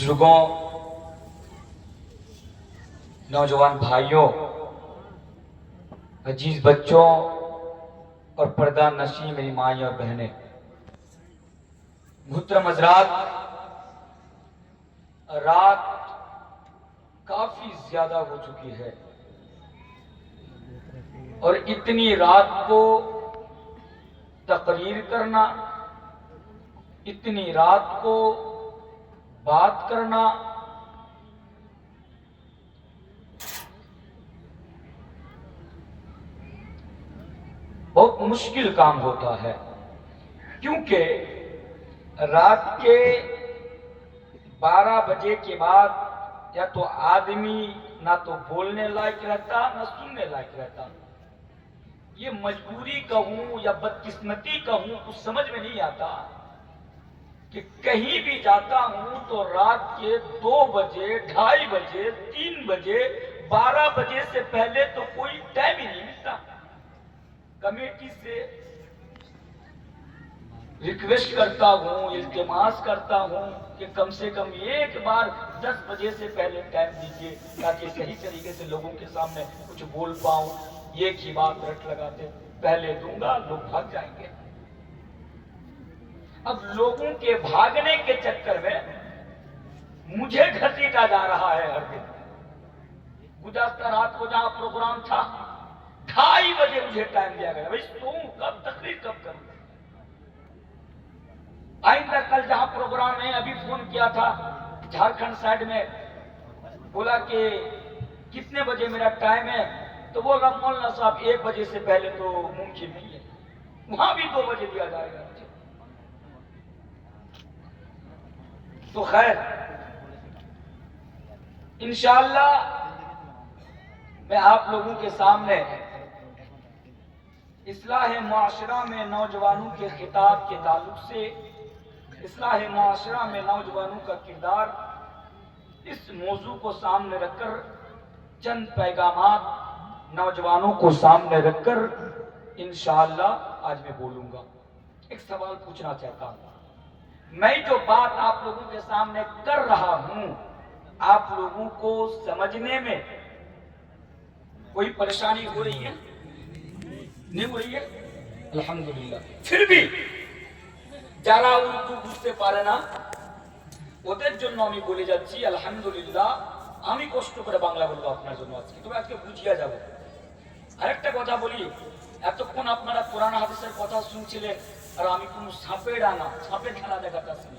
بزرگوں، نوجوان بھائیوں، عزیز بچوں اور پردہ نشین میری مائیں اور بہنیں، محترم حضرات، رات کافی زیادہ ہو چکی ہے اور اتنی رات کو تقریر کرنا، اتنی رات کو بات کرنا بہت مشکل کام ہوتا ہے، کیونکہ رات کے 12 بجے کے بعد یا تو آدمی نہ تو بولنے لائق رہتا نہ سننے لائق رہتا۔ یہ مجبوری کہوں یا بدقسمتی کہوں کچھ سمجھ میں نہیں آتا کہ کہیں بھی جاتا ہوں تو رات کے 2 بجے، 2:30 بجے، 3 بجے، 12 بجے سے پہلے تو کوئی ٹائم ہی نہیں ملتا۔ کمیٹی سے ریکویسٹ کرتا ہوں، التماس کرتا ہوں کہ کم سے کم ایک بار 10 بجے سے پہلے ٹائم دیجیے تاکہ صحیح طریقے سے لوگوں کے سامنے کچھ بول پاؤں۔ ایک ہی بات رٹ لگاتے، پہلے دوں گا، لوگ بھاگ جائیں گے۔ اب لوگوں کے بھاگنے کے چکر میں مجھے گھسیٹا جا رہا ہے ہر دن۔ گزشتہ رات کو جہاں پروگرام تھا 2:30 بجے مجھے ٹائم دیا گیا، بھائی سوؤں کب، تقریر کب کروں؟ آئندہ کل جہاں پروگرام ہے، ابھی فون کیا تھا جھارکھنڈ سائڈ میں، بولا کہ کتنے بجے میرا ٹائم ہے، تو بول رہا مولانا صاحب 1 بجے سے پہلے تو ممکن نہیں ہے، وہاں بھی 2 بجے دیا جائے گا مجھے۔ تو خیر انشاءاللہ میں آپ لوگوں کے سامنے اصلاح معاشرہ میں نوجوانوں کے خطاب کے تعلق سے، اصلاح معاشرہ میں نوجوانوں کا کردار، اس موضوع کو سامنے رکھ کر چند پیغامات نوجوانوں کو سامنے رکھ کر انشاءاللہ آج میں بولوں گا۔ ایک سوال پوچھنا چاہتا ہوں، میں جو بات آپ لوگوں کے سامنے کر رہا ہوں، آپ لوگوں کو سمجھنے میں کوئی پریشانی ہو رہی ہے؟ نہیں ہو رہی ہے؟ الحمدللہ۔ پھر بھی যারা উর্দু বুঝতে পারে না ওদের জন্য আমি বলে যাচ্ছি আলহামদুলিল্লাহ, আমি কষ্ট করে বাংলা বলবো আপনার জন্য আজকে, তবে আজকে বুঝিয়ে যাব। আরেকটা কথা বলি, এতক্ষণ আপনারা কোরআন হাদিসের কথা শুনছিলেন আর আমি কোনো সাপের খেলা দেখাতে আসিনি।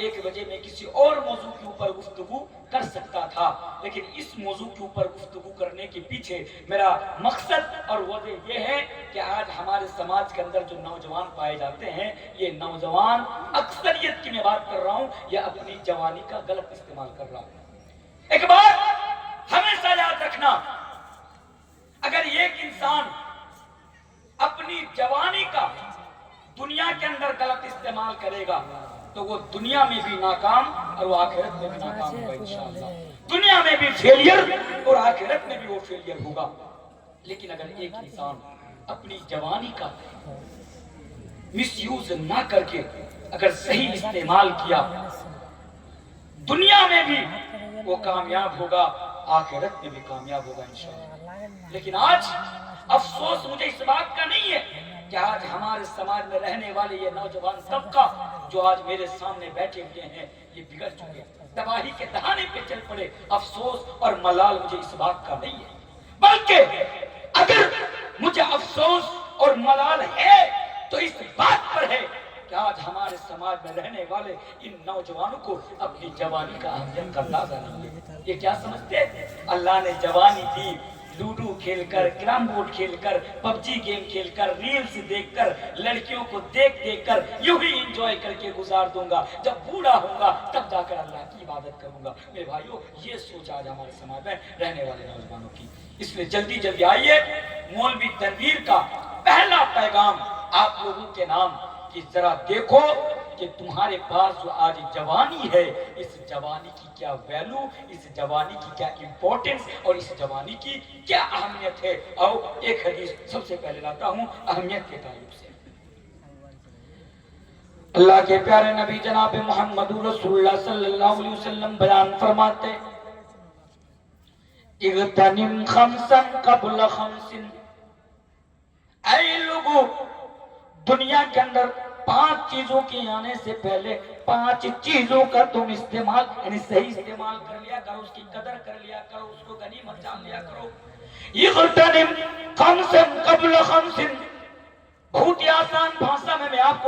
1 بجے میں کسی اور موضوع کے اوپر گفتگو کر سکتا تھا، لیکن اس موضوع کے اوپر گفتگو کرنے کے پیچھے میرا مقصد اور وجہ یہ ہے کہ آج ہمارے سماج کے اندر جو نوجوان پائے جاتے ہیں، یہ نوجوان اکثریت کی میں بات کر رہا ہوں، یہ اپنی جوانی کا غلط استعمال کر رہا ہوں۔ ایک بات ہمیشہ یاد رکھنا، اگر ایک انسان اپنی جوانی کا دنیا کے اندر غلط استعمال کرے گا تو وہ دنیا میں بھی ناکام اور وہ آخرت میں بھی ناکام ہوگا انشاءاللہ۔ دنیا میں بھی فیلئر اور آخرت میں بھی وہ فیلئر ہوگا۔ لیکن اگر ایک انسان اپنی جوانی کا مس یوز نہ کر کے اگر صحیح استعمال کیا، دنیا میں بھی وہ کامیاب ہوگا، آخرت میں بھی کامیاب ہوگا انشاءاللہ۔ لیکن آج افسوس مجھے اس بات کا نہیں ہے کہ آج ہمارے سماج میں رہنے والے یہ نوجوان طبقہ جو آج میرے سامنے بیٹھے ہوئے ہیں، یہ بگڑ چکے، تباہی کے دہانے پہ چل پڑے۔ افسوس اور ملال مجھے اس بات کا نہیں ہے، بلکہ اگر مجھے افسوس اور ملال ہے تو اس بات پر ہے کہ آج ہمارے سماج میں رہنے والے ان نوجوانوں کو اپنی جوانی کا اہمیت کا اندازہ نہیں ہے۔ یہ کیا سمجھتے ہیں؟ اللہ نے جوانی دی لوڈو کھیل کر، کیرم بورڈ کھیل کر، پب جی گیم کھیل کر، ریلز دیکھ کر، لڑکیوں کو دیکھ کر یوں ہی انجوائے کر کے گزار دوں گا، جب بوڑھا ہوں گا تب جا کر اللہ کی عبادت کروں گا۔ میرے بھائیو، یہ سوچ آج ہمارے سماج میں رہنے والے نوجوانوں کی۔ اس لیے جلدی جلدی آئیے، مولوی تنویر کا پہلا پیغام آپ لوگوں کے نام کہ ذرا دیکھو کہ تمہارے پاس جو آج جوانی ہے، اس جوانی کی کیا ویلو، اس جوانی کی کیا امپورٹنس اور اس جوانی کی کیا اہمیت ہے۔ آؤ ایک حدیث سب سے پہلے لاتا ہوں اہمیت کے تعلق سے۔ اللہ کے پیارے نبی جناب محمد رسول اللہ صلی اللہ علیہ وسلم بیان فرماتے، اغتنم خمسا قبل خمس، اے لوگوں، دنیا کے اندر 5 چیزوں کے آنے سے پہلے 5 چیزوں کا تم استعمال، یعنی صحیح استعمال کر لیا کرو، اس کی قدر کر لیا کرو، اس کو غنیمت جان لیا کرو۔ اغتنم خمسا قبل خمس، بہت ہی آسان بھاشا میں آپ کو